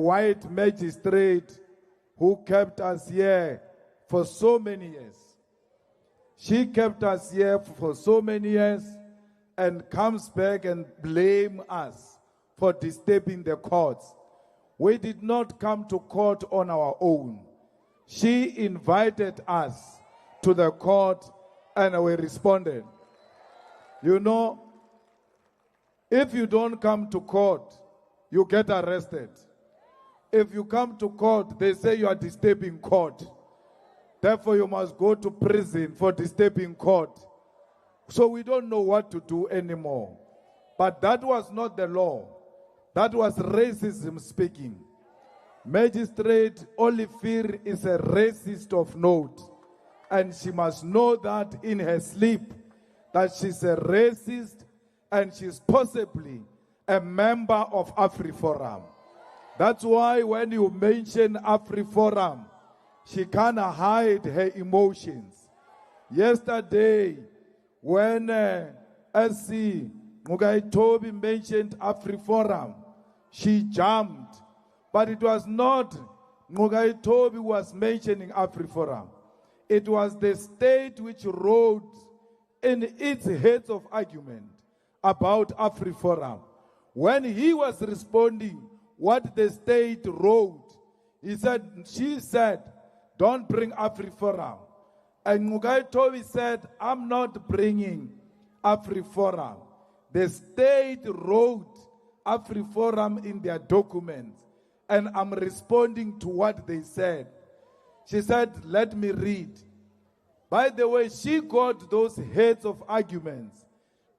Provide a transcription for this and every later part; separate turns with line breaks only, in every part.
white magistrate who kept us here for so many years. She kept us here for so many years and comes back and blame us for disturbing the courts. We did not come to court on our own. She invited us to the court and we responded. You know, if you don't come to court, you get arrested. If you come to court, they say you are disturbing court. Therefore, you must go to prison for disturbing court. So we don't know what to do anymore. But that was not the law. That was racism speaking. Magistrate Oliver is a racist of note. And she must know that in her sleep, that she's a racist and she's possibly a member of AfriForum. That's why when you mention AfriForum, she cannot hide her emotions. Yesterday, when SC Mugai Toby mentioned AfriForum, she jumped. But it was not Mugai Toby who was mentioning AfriForum. It was the state which wrote in its heads of argument about AfriForum. When he was responding what the state wrote, she said, don't bring AfriForum. And Mugai Toby said, I'm not bringing AfriForum. The state wrote AfriForum in their documents, and I'm responding to what they said. She said, let me read. By the way, she got those heads of arguments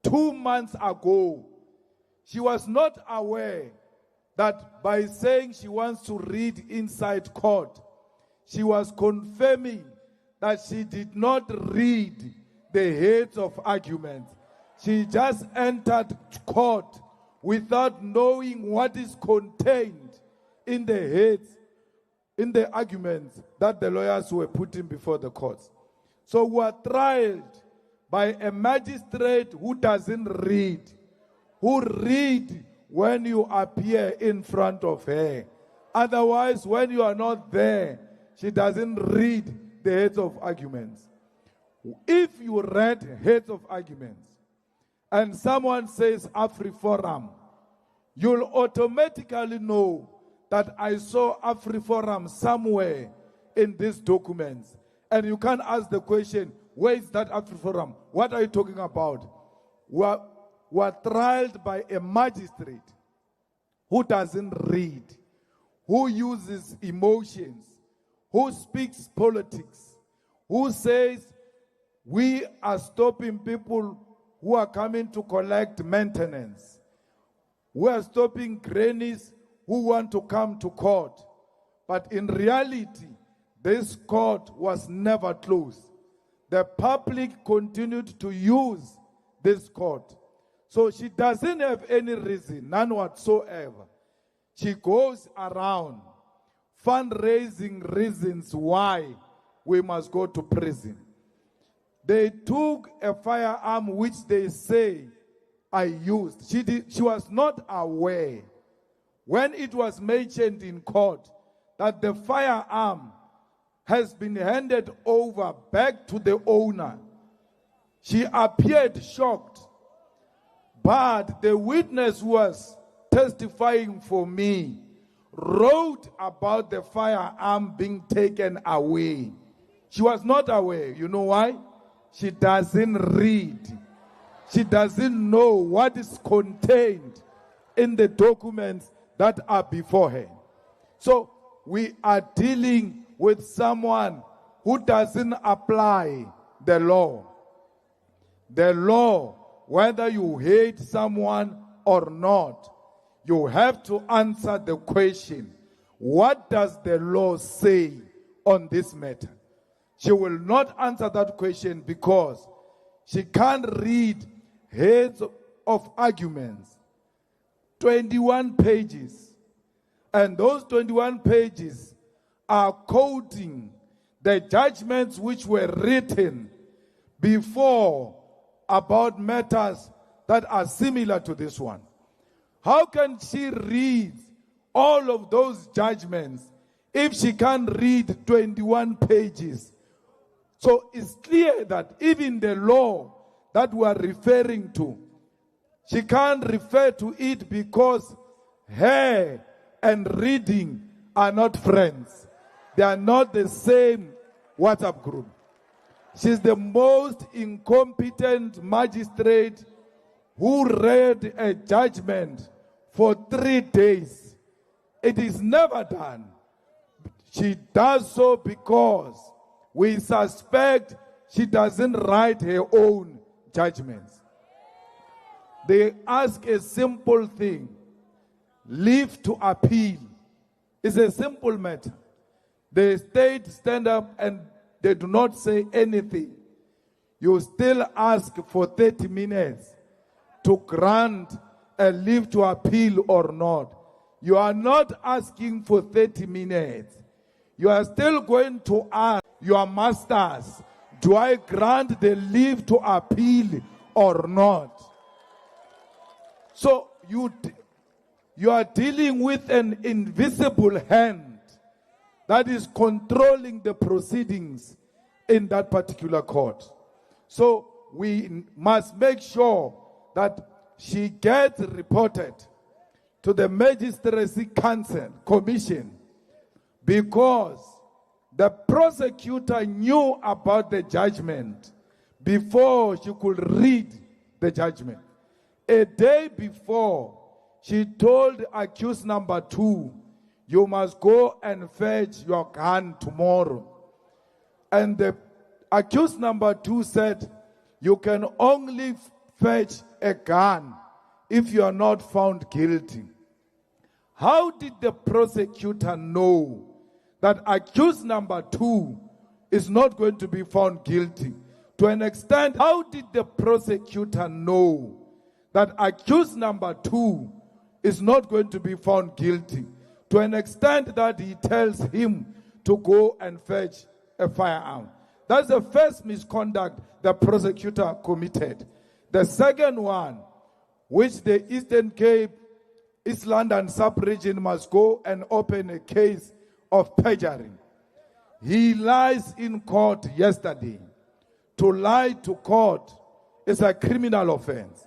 2 months ago. She was not aware that by saying she wants to read inside court, she was confirming that she did not read the heads of arguments. She just entered court without knowing what is contained in the heads, in the arguments that the lawyers were putting before the courts. So we are tried by a magistrate who doesn't read, who read when you appear in front of her. Otherwise, when you are not there, she doesn't read the heads of arguments. If you read heads of arguments and someone says AfriForum, you'll automatically know that I saw AfriForum somewhere in these documents. And you can't ask the question, where is that AfriForum? What are you talking about? We're tried by a magistrate who doesn't read, who uses emotions, who speaks politics, who says we are stopping people who are coming to collect maintenance. We are stopping grannies who want to come to court. But in reality, this court was never closed. The public continued to use this court. So she doesn't have any reason, none whatsoever. She goes around fundraising reasons why we must go to prison. They took a firearm which they say I used. She was not aware when it was mentioned in court that the firearm has been handed over back to the owner. She appeared shocked. But the witness who was testifying for me wrote about the firearm being taken away. She was not aware. You know why? She doesn't read. She doesn't know what is contained in the documents that are before her. So we are dealing with someone who doesn't apply the law. The law, whether you hate someone or not, you have to answer the question, what does the law say on this matter? She will not answer that question because she can't read heads of arguments. 21 pages. And those 21 pages are quoting the judgments which were written before about matters that are similar to this one. How can she read all of those judgments if she can't read 21 pages? So it's clear that even the law that we are referring to, she can't refer to it because her and reading are not friends. They are not the same WhatsApp group. She's the most incompetent magistrate who read a judgment for 3 days. It is never done. She does so because we suspect she doesn't write her own judgments. They ask a simple thing, leave to appeal. It's a simple matter. The state stand up and they do not say anything. You still ask for 30 minutes to grant a leave to appeal or not. You are not asking for 30 minutes. You are still going to ask your masters, do I grant the leave to appeal or not? So you are dealing with an invisible hand that is controlling the proceedings in that particular court. So we must make sure that she gets reported to the Magistracy Council Commission, because the prosecutor knew about the judgment before she could read the judgment. A day before, she told accused number 2, you must go and fetch your gun tomorrow. And the accused number 2 said, you can only fetch a gun if you are not found guilty. How did the prosecutor know that accused number 2 is not going to be found guilty? To an extent, how did the prosecutor know that accused number 2 is not going to be found guilty? To an extent that he tells him to go and fetch a firearm. That's the first misconduct the prosecutor committed. The second one, which the Eastern Cape, East London sub-region must go and open a case of perjury. He lies in court yesterday. To lie to court is a criminal offense.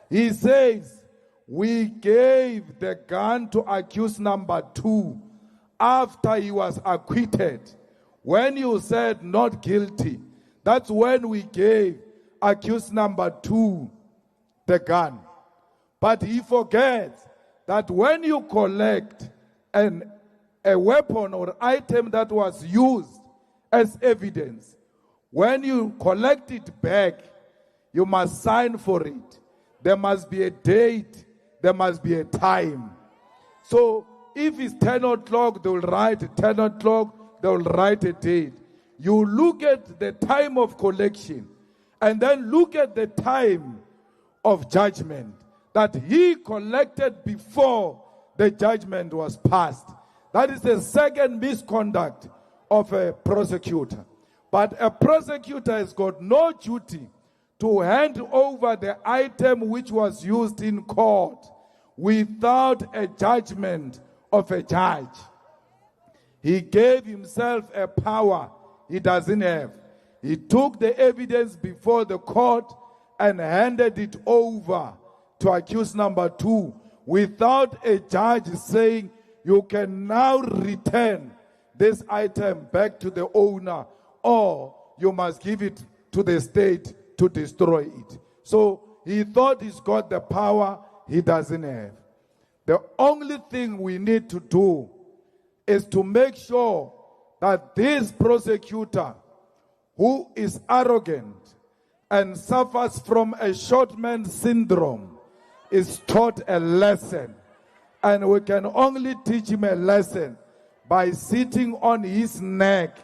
He says, we gave the gun to accused number 2 after he was acquitted. When you said not guilty, that's when we gave accused number 2 the gun. But he forgets that when you collect a weapon or item that was used as evidence, when you collect it back, you must sign for it. There must be a date, there must be a time. So if it's 10 o'clock, they will write 10 o'clock, they will write a date. You look at the time of collection and then look at the time of judgment that he collected before the judgment was passed. That is the second misconduct of a prosecutor. But a prosecutor has got no duty to hand over the item which was used in court without a judgment of a judge. He gave himself a power he doesn't have. He took the evidence before the court and handed it over to accused number 2 without a judge saying, you can now return this item back to the owner, or you must give it to the state to destroy it. So he thought he's got the power he doesn't have. The only thing we need to do is to make sure that this prosecutor, who is arrogant and suffers from a short man syndrome, is taught a lesson. And we can only teach him a lesson by sitting on his neck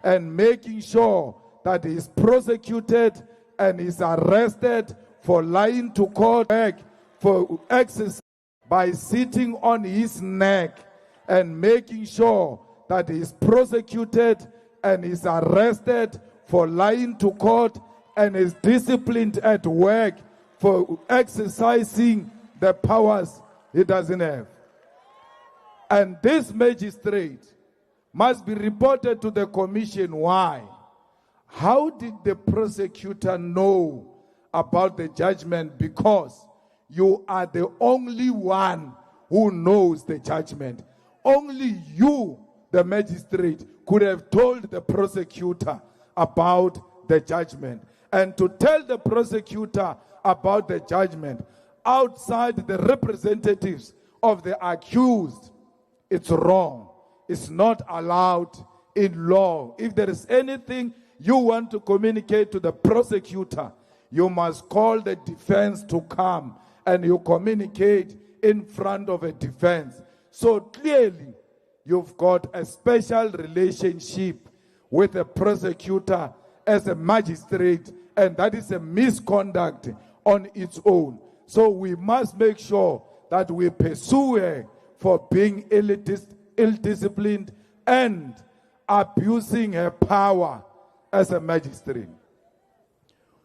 and making sure that he is prosecuted and is arrested for lying to court, for exercise, by sitting on his neck and making sure that he is prosecuted and is arrested for lying to court and is disciplined at work for exercising the powers he doesn't have. And this magistrate must be reported to the commission. Why? How did the prosecutor know about the judgment? Because you are the only one who knows the judgment. Only you, the magistrate, could have told the prosecutor about the judgment. And to tell the prosecutor about the judgment outside the representatives of the accused, it's wrong. It's not allowed in law. If there is anything you want to communicate to the prosecutor, you must call the defense to come and you communicate in front of a defense. So clearly, you've got a special relationship with a prosecutor as a magistrate, and that is a misconduct on its own. So we must make sure that we pursue her for being ill-disciplined and abusing her power as a magistrate.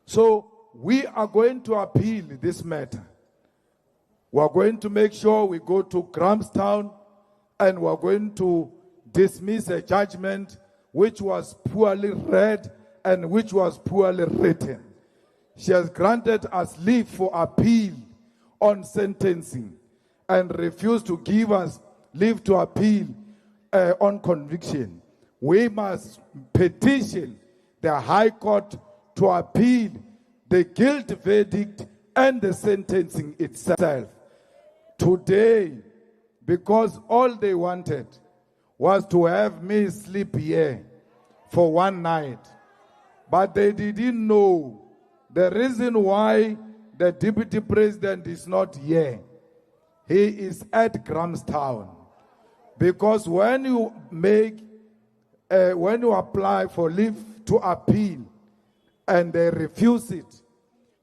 So we are going to appeal this matter. We are going to make sure we go to Grahamstown and we are going to dismiss a judgment which was poorly read and which was poorly written. She has granted us leave for appeal on sentencing and refused to give us leave to appeal on conviction. We must petition the High Court to appeal the guilt verdict and the sentencing itself. Today, because all they wanted was to have me sleep here for one night, but they didn't know the reason why the Deputy President is not here. He is at Grahamstown. Because when you apply for leave to appeal and they refuse it,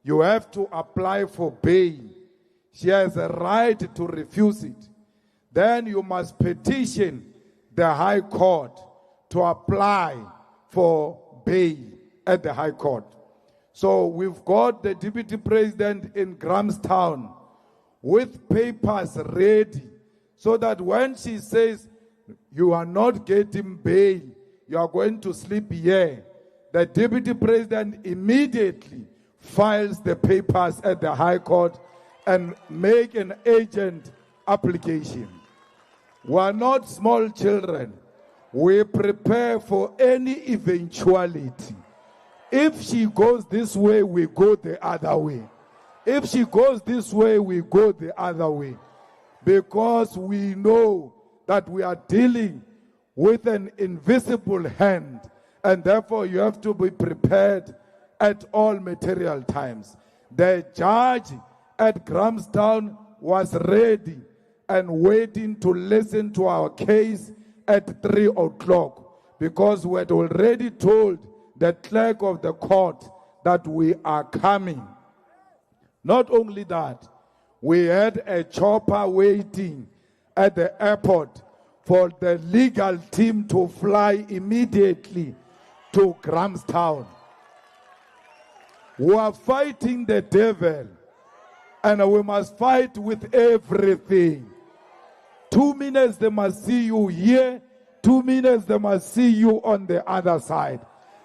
you have to apply for bail. She has a right to refuse it. Then you must petition the High Court to apply for bail at the High Court. So we've got the Deputy President in Grahamstown with papers ready, so that when she says you are not getting bail, you are going to sleep here, the Deputy President immediately files the papers at the High Court and make an agent application. We are not small children. We prepare for any eventuality. If she goes this way, we go the other way. If she goes this way, we go the other way. Because we know that we are dealing with an invisible hand, and therefore you have to be prepared at all material times. The judge at Grahamstown was ready and waiting to listen to our case at 3 o'clock, because we had already told the clerk of the court that we are coming. Not only that, we had a chopper waiting at the airport for the legal team to fly immediately to Grahamstown. We are fighting the devil, and we must fight with everything. 2 minutes they must see you here, 2 minutes they must see you on the other side.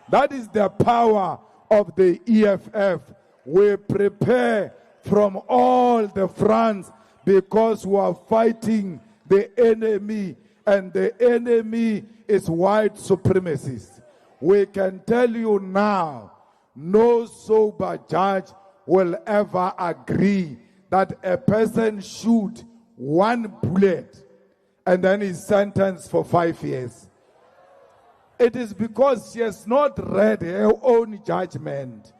That is the power of the EFF. We prepare from all the fronts because we are fighting the enemy, and the enemy is white supremacists. We can tell you now, no sober judge will ever agree that a person shoot one bullet and then is sentenced for 5 years. It is because she has not read her own judgment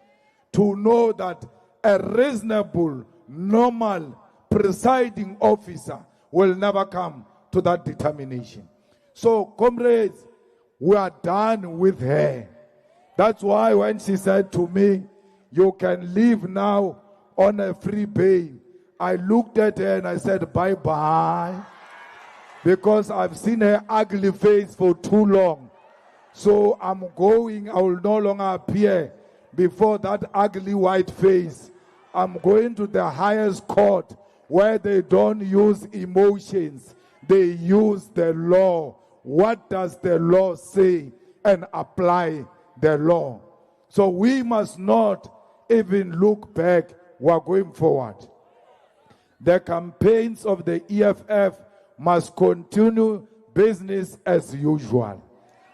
to know that a reasonable, normal, presiding officer will never come to that determination. So, comrades, we are done with her. That's why when she said to me, you can leave now on a free bail, I looked at her and I said, bye-bye. Because I've seen her ugly face for too long. So I'm going, I will no longer appear before that ugly white face. I'm going to the highest court where they don't use emotions. they use the law. What does the law say? And apply the law. So we must not even look back. We are going forward. The campaigns of the EFF must continue business as usual.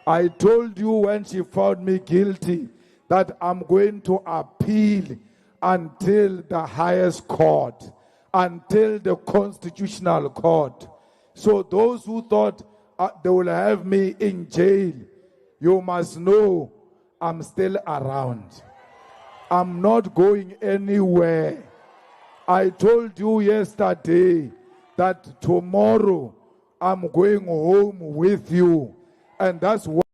I told you when she found me guilty that I'm going to appeal until the highest court, until the constitutional court. So those who thought they will have me in jail, you must know I'm still around. I'm not going anywhere. I told you yesterday that tomorrow I'm going home with you. And that's what